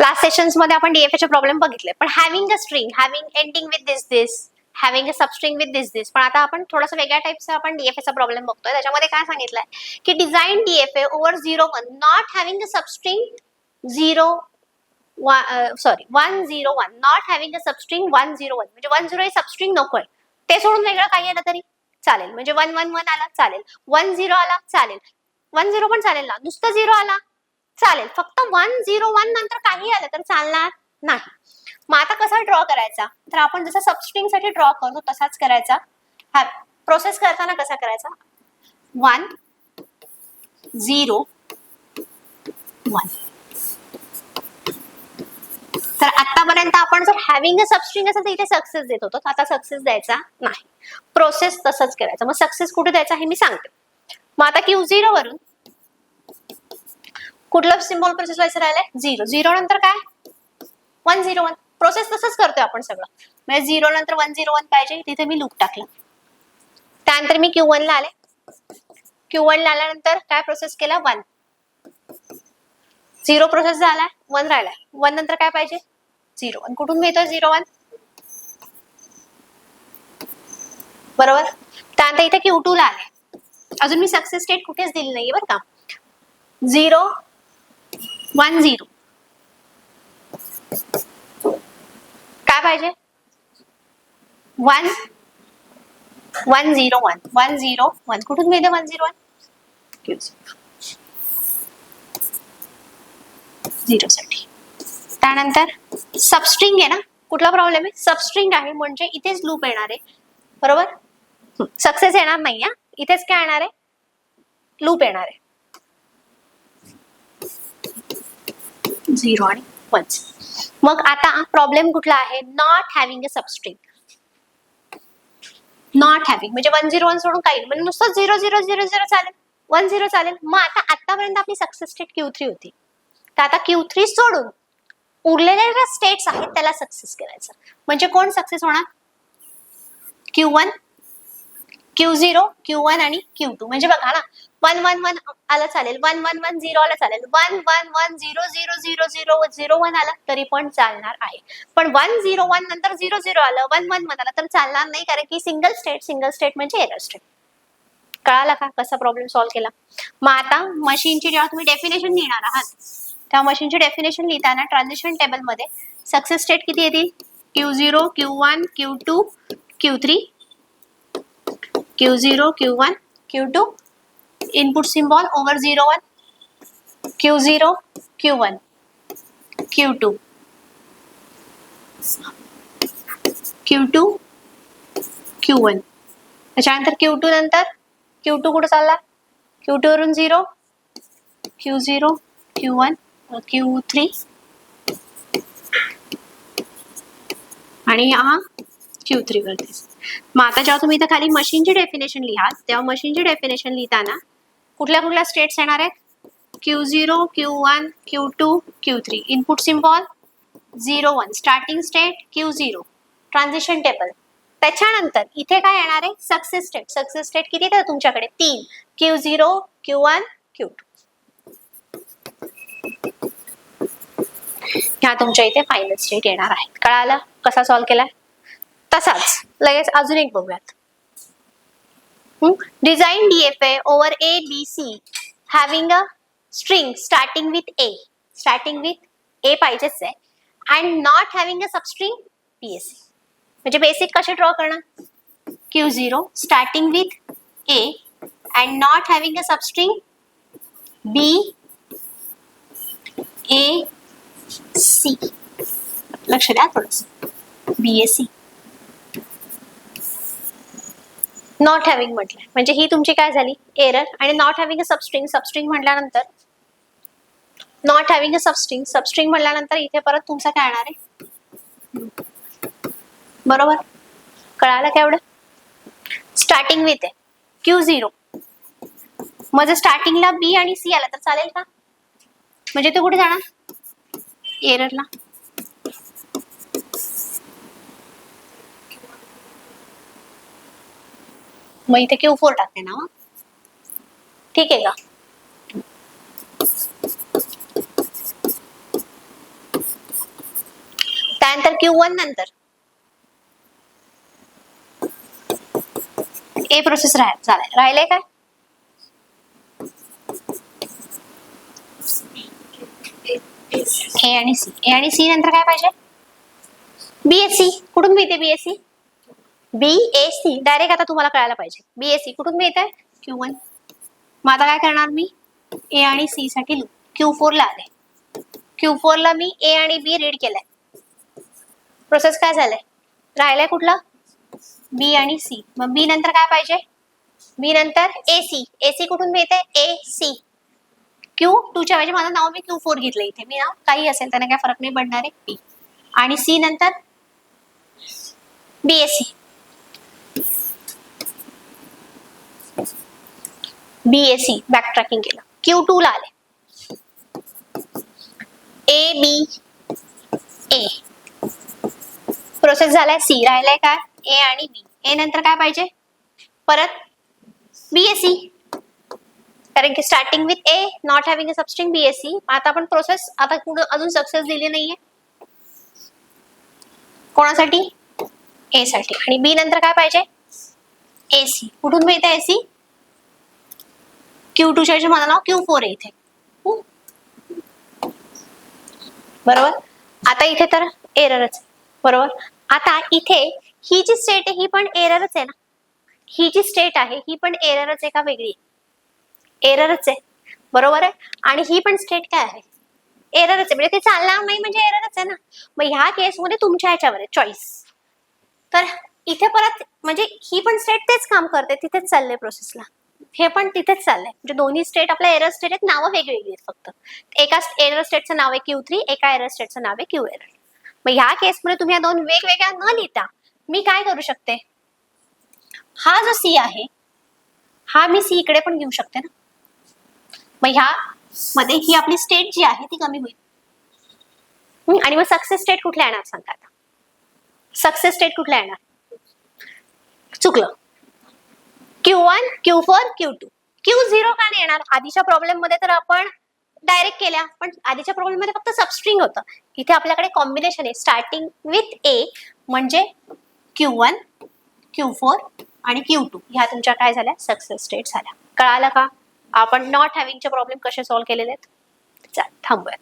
Last sessions मध्ये आपण DFA चे प्रॉब्लेम बघितले, पण having a string, having ending with this, having a substring with this, पण आता आपण थोडासा वेगळ्या टाइपचा आपण डीएफए चा प्रॉब्लेम बघतोय. त्याच्यामध्ये काय सांगितलंय की design DFA over 01 not having a substring 101 not having a substring 101, म्हणजे 10 हे सबस्ट्रिंग नकोय, ते सोडून वेगळं काही आलं तरी चालेल. म्हणजे 111 आला चालेल, 10 आला चालेल, 10 पण चालेल ना, नुसतं 0 आला चालेल, फक्त 101 नंतर काही आलं तर चालणार नाही. मग आता कसा ड्रॉ करायचा, तर आपण जसं सबस्ट्रिंग साठी ड्रॉ करतो तसाच करायचा. हा प्रोसेस करताना कसा करायचा, 1 0 1. तर आतापर्यंत आपण जर हॅव्हिंग अ सबस्ट्रिंग असेल तर इथे सक्सेस देत होतो, आता सक्सेस द्यायचा नाही, प्रोसेस तसंच करायचं. मग सक्सेस कुठे द्यायचा हे मी सांगते. मग आता Q0 वरून कुठलं सिम्बॉल प्रोसेस व्हायचं राहिलंय, 0 नंतर काय 101, प्रोसेस तसंच करतोय आपण सगळं. म्हणजे 0 नंतर 101 पाहिजे, तिथे मी लूप टाकला. त्यानंतर मी Q1 ला आले, Q1 ला आल्यानंतर काय प्रोसेस केला, 1, 0 प्रोसेस झालाय, 1 राहिलाय, 1 नंतर काय पाहिजे 0, आणि कुठून मिळतोय 01, बरोबर. त्यानंतर इथे Q2 ला आले, अजून मी सक्सेस स्टेट कुठेच दिली नाहीये बरं का, 0 1 0, काय पाहिजे 1 1 0 1 1 0 1, कुठून मिळते 101, 0 साठी. त्यानंतर सबस्ट्रिंग आहे ना, कुठला प्रॉब्लेम आहे, सबस्ट्रिंग आहे म्हणजे इथेच लूप येणार आहे, बरोबर. सक्सेस येणार नाही, इथेच काय येणार आहे, लूप येणार आहे, 0 आणि 1. मग आता प्रॉब्लेम कुठला आहे, not having a substring, not having म्हणजे 101 सोडून काही, म्हणजे नुसतं 0 0 0 0 चालेल, 1 0 चालेल. मग आता आतापर्यंत आपली सक्सेस स्टेट Q3 होती, तर आता Q3 सोडून उरलेल्या ज्या स्टेट्स आहेत त्याला सक्सेस करायचं. म्हणजे कोण सक्सेस होणार, Q1 Q0 Q1 आणि Q2. म्हणजे बघा ना, 1 1 1 आलं चालेल, 1 1 1 0 आलं चालेल, 1 1 1 0 0 0 0 0 1 आलं तरी पण चालणार आहे. पण 1 0 1 नंतर 0 0 आलं, 1 1 1 आलं तर चालणार नाही, कारण की सिंगल स्टेट म्हणजे एरर स्टेट. कळालं का कसा प्रॉब्लेम सॉल्व्ह केला. मग आता मशीनची जेव्हा तुम्ही डेफिनेशन लिहिणार आहात, त्या मशीनची डेफिनेशन लिहिताना ट्रान्झिशन टेबल मध्ये सक्सेस स्टेट किती येतील, Q0 Q1 Q2 Q3, Q0 Q1 Q2, input symbol over 01, Q0 Q1 Q2 Q2 Q1. त्याच्यानंतर Q2 नंतर Q2 कुठे चालला, Q2 वरून 0, Q0 Q1 Q3 आणि हा Q3 वरती. मग आता जेव्हा तुम्ही इथे खाली मशीनची डेफिनेशन लिहाल, तेव्हा मशीनची डेफिनेशन लिहिताना कुठल्या कुठल्या स्टेट्स येणार आहेत, Q0 Q1 Q2 Q3, input symbol 01, starting state Q0, transition table. त्याच्यानंतर इथे काय येणार आहे, सक्सेस स्टेट. सक्सेस स्टेट किती तर तुमच्याकडे 3, Q0 Q1 Q2. ह्या तुमच्या इथे फायनल स्टेट येणार आहेत. कळालं कसा सॉल्व्ह केलाय. तसाच लगेच अजून एक बघूयात. Design DFA over A B C having a string starting with A, starting with A पाहिजेच आहे, and not having a substring BAC. म्हणजे बेसिक कसे ड्रॉ करणार, Q0 starting with A and not having a substring B A C. लक्ष द्या थोडस, BSc not having म्हटलंय म्हणजे ही तुमची काय झाली एरर. आणि not having a substring, substring म्हटल्यानंतर not having a substring, substring म्हटल्यानंतर इथे परत तुमचा काय येणार आहे, बरोबर. कळालं का एवढं. स्टार्टिंग विथ आहे Q0, मग जर स्टार्टिंगला बी आणि सी आला तर चालेल का, म्हणजे ते कुठे जाणार एररला. मग इथे Q4 टाकते ना, ठीक आहे का. त्यानंतर Q1 नंतर ए प्रोसेस राहिले काय? ए आणि सी नंतर काय पाहिजे? बीएससी. कुठून मिळते बीएससी? बीएससी डायरेक्ट आता तुम्हाला कळायला पाहिजे. बीएससी कुठून मिळते? Q1. मग आता काय करणार मी? ए आणि सी साठी Q4 ला आले. Q4 ला मी ए आणि बी रीड केलंय. प्रोसेस काय झालंय? राहिलंय कुठलं? बी आणि सी. मग बी नंतर काय पाहिजे? बी नंतर एसी. एसी कुठून मिळते? ए सी. Q2च्या ऐवजी माझं नाव मी Q4 घेतलं इथे. मी नाव काही असेल त्याने काय फरक नाही पडणार आहे. बी आणि सी नंतर बीएससी. बीएससी बॅक ट्रॅकिंग केलं. Q2 ला आले. A B A. प्रोसेस झालाय सी. राहिलाय काय? ए आणि बी. ए नंतर काय पाहिजे? परत बीएससी. कारण की starting with A not having a substring BSc. आता आपण प्रोसेस आता पुढे अजून सक्सेस दिली नाहीये. कोणासाठी? ए साठी. आणि बी नंतर काय पाहिजे? एसी. कुठून मिळते एसी? Q2च्या ऐवजी माझं नाव Q4 आहे इथे. बरोबर. आता इथे तर एररच आहे. बरोबर. आता इथे ही जी स्टेट आहे ही पण एररच आहे ना. ही जी स्टेट आहे ही पण एररच आहे का वेगळी? एररच आहे. बरोबर आहे. आणि ही पण स्टेट काय आहे? एररच आहे. म्हणजे ते चालणार नाही म्हणजे एररच आहे ना. मग ह्या केसमध्ये तुमच्या ह्याच्यावर आहे चॉईस. तर इथे परत म्हणजे ही पण स्टेट तेच काम करते, तिथेच चाललंय प्रोसेसला. हे पण तिथेच चाललंय. म्हणजे दोन्ही स्टेट आपल्या एरर स्टेट आहेत. नावं वेगवेगळी आहेत फक्त. एका एरर स्टेटचं नाव आहे Q3, एका एरर स्टेटचं नाव आहे Q एरर. मग ह्या केसमध्ये तुम्ही या दोन वेगवेगळ्या न लिहिता मी काय करू शकते? हा जो सी आहे हा मी सी इकडे पण घेऊ शकते ना. मग ह्या मध्ये ही आपली स्टेट जी आहे ती कमी होईल. आणि मग सक्सेस स्टेट कुठल्या येणार सांगा आता? सक्सेस स्टेट कुठल्या येणार? चुकलं. Q1, Q4, Q2. Q0 का नाही येणार? आधीच्या प्रॉब्लेम मध्ये तर आपण डायरेक्ट केल्या, पण आधीच्या प्रॉब्लेम मध्ये फक्त सबस्ट्रिंग होतं. इथे आपल्याकडे कॉम्बिनेशन आहे स्टार्टिंग विथ ए म्हणजे Q1, Q4 आणि Q2. ह्या तुमच्या काय झाल्या? सक्सेस स्टेट झाल्या. कळालं का? आपण नॉट हॅव्हिंगचे प्रॉब्लेम कसे सॉल्व्ह केलेले आहेत? थांबूया.